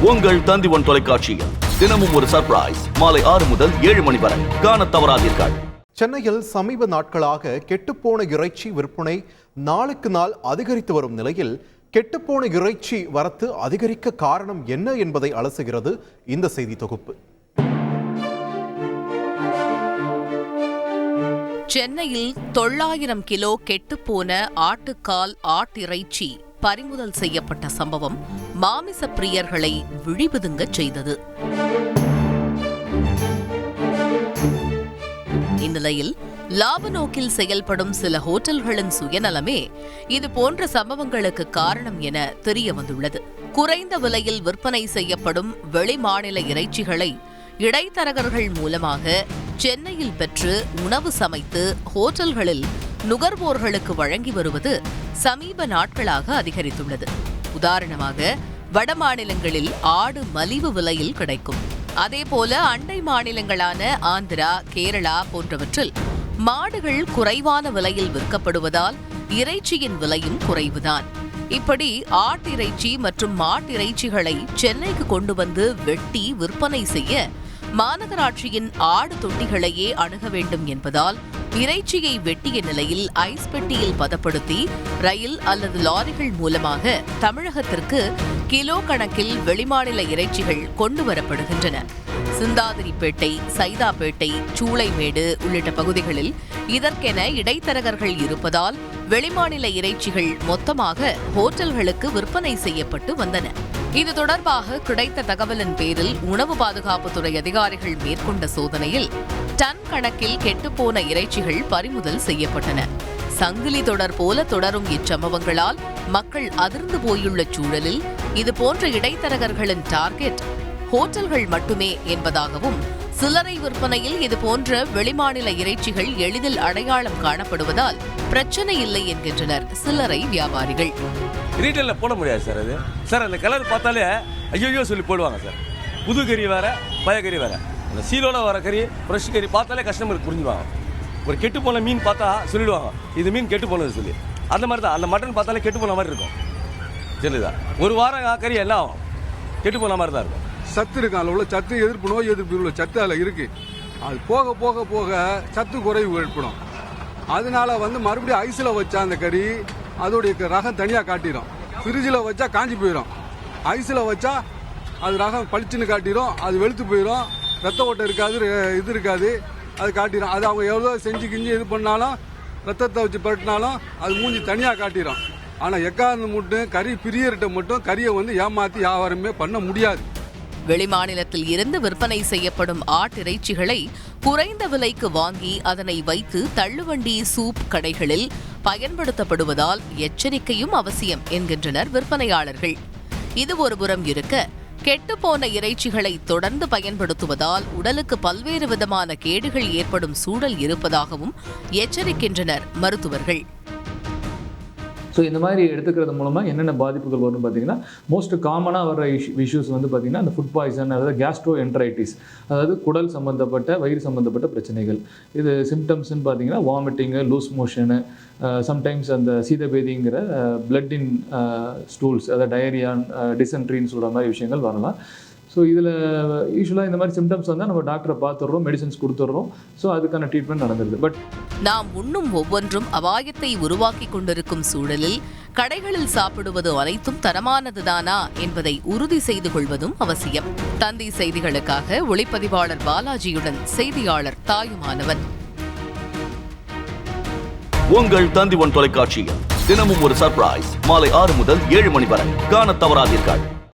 உங்கள் தந்தி1 தொலைக்காட்சியில் தினமும் ஒரு சர்ப்ரைஸ் மாலை 6 முதல் 7 மணி வரை காணத் தவறாதீர்கள். சென்னையில் சமீப நாட்களாக கெட்டுப்போன இறைச்சி விற்பனை நாளுக்கு நாள் அதிகரித்து வரும் நிலையில் கெட்டுப்போன இறைச்சி வரத்து அதிகரிக்க காரணம் என்ன என்பதை அலசுகிறது இந்த செய்தி தொகுப்பு. சென்னையில் 900 கிலோ கெட்டுப்போன ஆட்டுக்கால் ஆட்டிறைச்சி பறிமுதல் செய்யப்பட்ட சம்பவம் மாமிச பிரியர்களை விழிபுதுங்கச் செய்தது. இந்நிலையில் லாப நோக்கில் செயல்படும் சில ஹோட்டல்களின் சுயநலமே இதுபோன்ற சம்பவங்களுக்கு காரணம் என தெரிய வந்துள்ளது. குறைந்த விலையில் விற்பனை செய்யப்படும் வெளிமாநில இறைச்சிகளை இடைத்தரகர்கள் மூலமாக சென்னையில் பெற்று உணவு சமைத்து ஹோட்டல்களில் நுகர்வோர்களுக்கு வழங்கி வருவது சமீப நாட்களாக அதிகரித்துள்ளது. உதாரணமாக வடமாநிலங்களில் ஆடு மலிவு விலையில் கிடைக்கும். அதேபோல அண்டை மாநிலங்களான ஆந்திரா, கேரளா போன்றவற்றில் மாடுகள் குறைவான விலையில் விற்கப்படுவதால் இறைச்சியின் விலையும் குறைவுதான். இப்படி ஆட்டிறைச்சி மற்றும் மாட்டிறைச்சிகளை சென்னைக்கு கொண்டு வந்து வெட்டி விற்பனை செய்ய மாநகராட்சியின் ஆடு தொட்டிகளையே அணுக வேண்டும் என்பதால் இறைச்சியை வெட்டிய நிலையில் ஐஸ் பெட்டியில் பதப்படுத்தி ரயில் அல்லது லாரிகள் மூலமாக தமிழகத்திற்கு கிலோ கணக்கில் வெளிமாநில இறைச்சிகள் கொண்டு வரப்படுகின்றன. சிந்தாதிரிப்பேட்டை, சைதாப்பேட்டை, சூளைமேடு உள்ளிட்ட பகுதிகளில் இதற்கென இடைத்தரகர்கள் இருப்பதால் வெளிமாநில இறைச்சிகள் மொத்தமாக ஹோட்டல்களுக்கு விற்பனை செய்யப்பட்டு வந்தன. இது தொடர்பாக கிடைத்த தகவலின் பேரில் உணவு பாதுகாப்புத்துறை அதிகாரிகள் மேற்கொண்ட சோதனையில் டன் கணக்கில் கெட்டுப்போன இறைச்சிகள் பறிமுதல் செய்யப்பட்டன. சங்கிலி தொடர் போல தொடரும் இச்சம்பவங்களால் மக்கள் அதிர்ந்து போயுள்ள சூழலில் இதுபோன்ற இடைத்தரகர்களின் டார்கெட் ஹோட்டல்கள் மட்டுமே என்பதாகவும் சில்லறை விற்பனையில் இதுபோன்ற வெளிமாநில இறைச்சிகள் எளிதில் அடையாளம் காணப்படுவதால் பிரச்சனை இல்லை என்கின்றனர் சில்லறை வியாபாரிகள். ரீட்டைல்ல போட முடியாது சார். அது சார் அந்த கலர் பார்த்தாலே ஐயோ சொல்லி போடுவாங்க சார். புது கறி வேற, பழைய கறி வேற. அந்த சீலோட வர கறி, ஃப்ரெஷ் கறி பார்த்தாலே கஸ்டமருக்கு புரிஞ்சுவாங்க. ஒரு கெட்டு போன மீன் பார்த்தா சொல்லிடுவாங்க இது மீன் கெட்டு போனது சொல்லி. அந்த மாதிரி தான் அந்த மட்டன் பார்த்தாலே கெட்டு போன மாதிரி இருக்கும். சரிதா, ஒரு வாரம் கறி எல்லாம் ஆகும், கெட்டு போன மாதிரி தான் இருக்கும். சத்து இருக்கு, அதில் உள்ள சத்து எதிர்ப்பு, நோய் எதிர்ப்பு உள்ள சத்து அதில் இருக்கு. அது போக போக போக சத்து குறைவு ஏற்படும். அதனால மறுபடியும் ஐஸில் வச்சா அந்த கறி அதோடைய ரகம் தனியாக காட்டிடும். ஃப்ரிட்ஜில் வச்சா காஞ்சி போயிடும். ஐஸில் வச்சா அது ரகம் பளிச்சுன்னு காட்டிடும். அது வெளுத்து போயிடும். ரத்த ஓட்டம் இருக்காது, இது இருக்காது, அது காட்டிடும். அது அவங்க எவ்வளோ செஞ்சு கிஞ்சி இது பண்ணாலும் ரத்தத்தை வச்சு பரட்டினாலும் அது மூஞ்சி தனியாக காட்டிடும். ஆனால் எக்காரணம் மட்டும் கறி பிரியர்கிட்ட மட்டும் கறியை ஏமாற்றி வியாபாரமே பண்ண முடியாது. வெளிமாநிலத்தில் இருந்து விற்பனை செய்யப்படும் ஆட்டிறைச்சிகளை குறைந்த விலைக்கு வாங்கி அதனை வைத்து தள்ளுவண்டி, சூப் கடைகளில் பயன்படுத்தப்படுவதால் எச்சரிக்கையும் அவசியம் என்கின்றனர் விற்பனையாளர்கள். இது ஒருபுறம் இருக்க, கெட்டுப்போன இறைச்சிகளை தொடர்ந்து பயன்படுத்துவதால் உடலுக்கு பல்வேறு விதமான கேடுகள் ஏற்படும் சூழல் இருப்பதாகவும் எச்சரிக்கின்றனர் மருத்துவர்கள். ஸோ இந்த மாதிரி எடுத்துக்கிறது மூலமாக என்னென்ன பாதிப்புகள் வரும்னு பார்த்தீங்கன்னா, மோஸ்ட் காமனாக வர இஷ்யூஸ் பார்த்தீங்கன்னா அந்த ஃபுட் பாய்சன், அதாவது கேஸ்ட்ரோ என்ட்ரைட்டிஸ், அதாவது குடல் சம்மந்தப்பட்ட, வயிறு சம்மந்தப்பட்ட பிரச்சனைகள். இது சிம்டம்ஸ்ன்னு பார்த்தீங்கன்னா வாமிட்டிங்கு, லூஸ் மோஷனு, சம்டைம்ஸ் அந்த சீதபேதிங்கிற பிளட் இன் ஸ்டூல்ஸ், அதாவது டயரியா, டிசென்ட்ரின்னு சொல்கிற மாதிரி விஷயங்கள் வரலாம். ஸோ இதில் யூஸ்வலாக இந்த மாதிரி சிம்டம்ஸ் வந்தால் நம்ம டாக்டரை பார்த்துடுறோம், மெடிசன்ஸ் கொடுத்துட்றோம். ஸோ அதுக்கான ட்ரீட்மெண்ட் நடந்துருது. பட் நாம் உண்ணும் ஒவ்வொன்றும் அபாயத்தை உருவாக்கி கொண்டிருக்கும் சூழலில் கடைகளில் சாப்பிடுவது அனைத்தும் தரமானதுதானா என்பதை உறுதி செய்து கொள்வதும் அவசியம். தந்தி செய்திகளுக்காக ஒளிப்பதிவாளர் பாலாஜியுடன் செய்தியாளர் தாயுமானவன். உங்கள் தந்தி1 தொலைக்காட்சியில் தினமும் ஒரு சர்ப்ரைஸ் மாலை 6 முதல் 7 மணி வரை காணத் தவறாதீர்கள்.